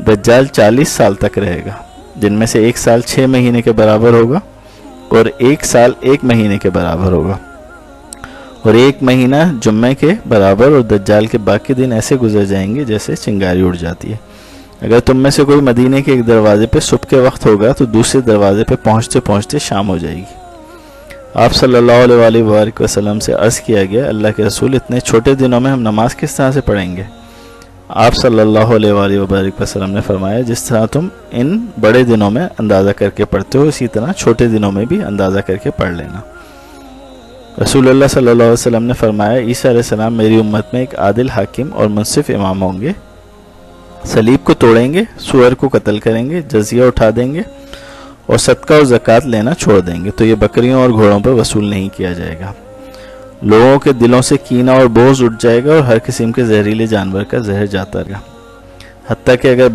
दज्जाल 40 साल तक रहेगा, जिनमें से 1 साल 6 महीने के बराबर होगा और 1 साल 1 महीने के बराबर होगा, और 1 महीना जुम्मे के बराबर, और दज्जाल के बाकी दिन ऐसे गुजर जाएंगे जैसे चिंगारी उड़ जाती है। अगर तुम में से कोई मदीने के एक दरवाजे पे सुबह के वक्त होगा तो दूसरे दरवाजे पे पहुंचते पहुंचते शाम हो जाएगी। आप सल्लल्लाहु अलैहि वसल्लम से अर्ज़ किया गया, अल्लाह के रसूल, इतने छोटे दिनों में हम नमाज किस तरह से पढ़ेंगे? आप सल्लल्लाहु अलैहि वसल्लम ने फरमाया, जिस तरह तुम इन बड़े दिनों में अंदाज़ा करके पढ़ते हो, इसी तरह छोटे दिनों में भी अंदाज़ा करके पढ़ लेना। रसूलुल्लाह सल्लल्लाहु अलैहि वसल्लम ने फरमाया, ईसा अलैहिस्सलाम मेरी उम्मत में एक आदिल हाकिम और मुनसिफ इमाम होंगे। सलीब को तोड़ेंगे, सूअर को कत्ल करेंगे, जजिया उठा देंगे और सदका और ज़कात लेना छोड़ देंगे, तो ये बकरियों और घोड़ों पर वसूल नहीं किया जाएगा। लोगों के दिलों से कीना और बोझ उठ जाएगा और हर किस्म के जहरीले जानवर का जहर जाता रहेगा, हत्ता कि अगर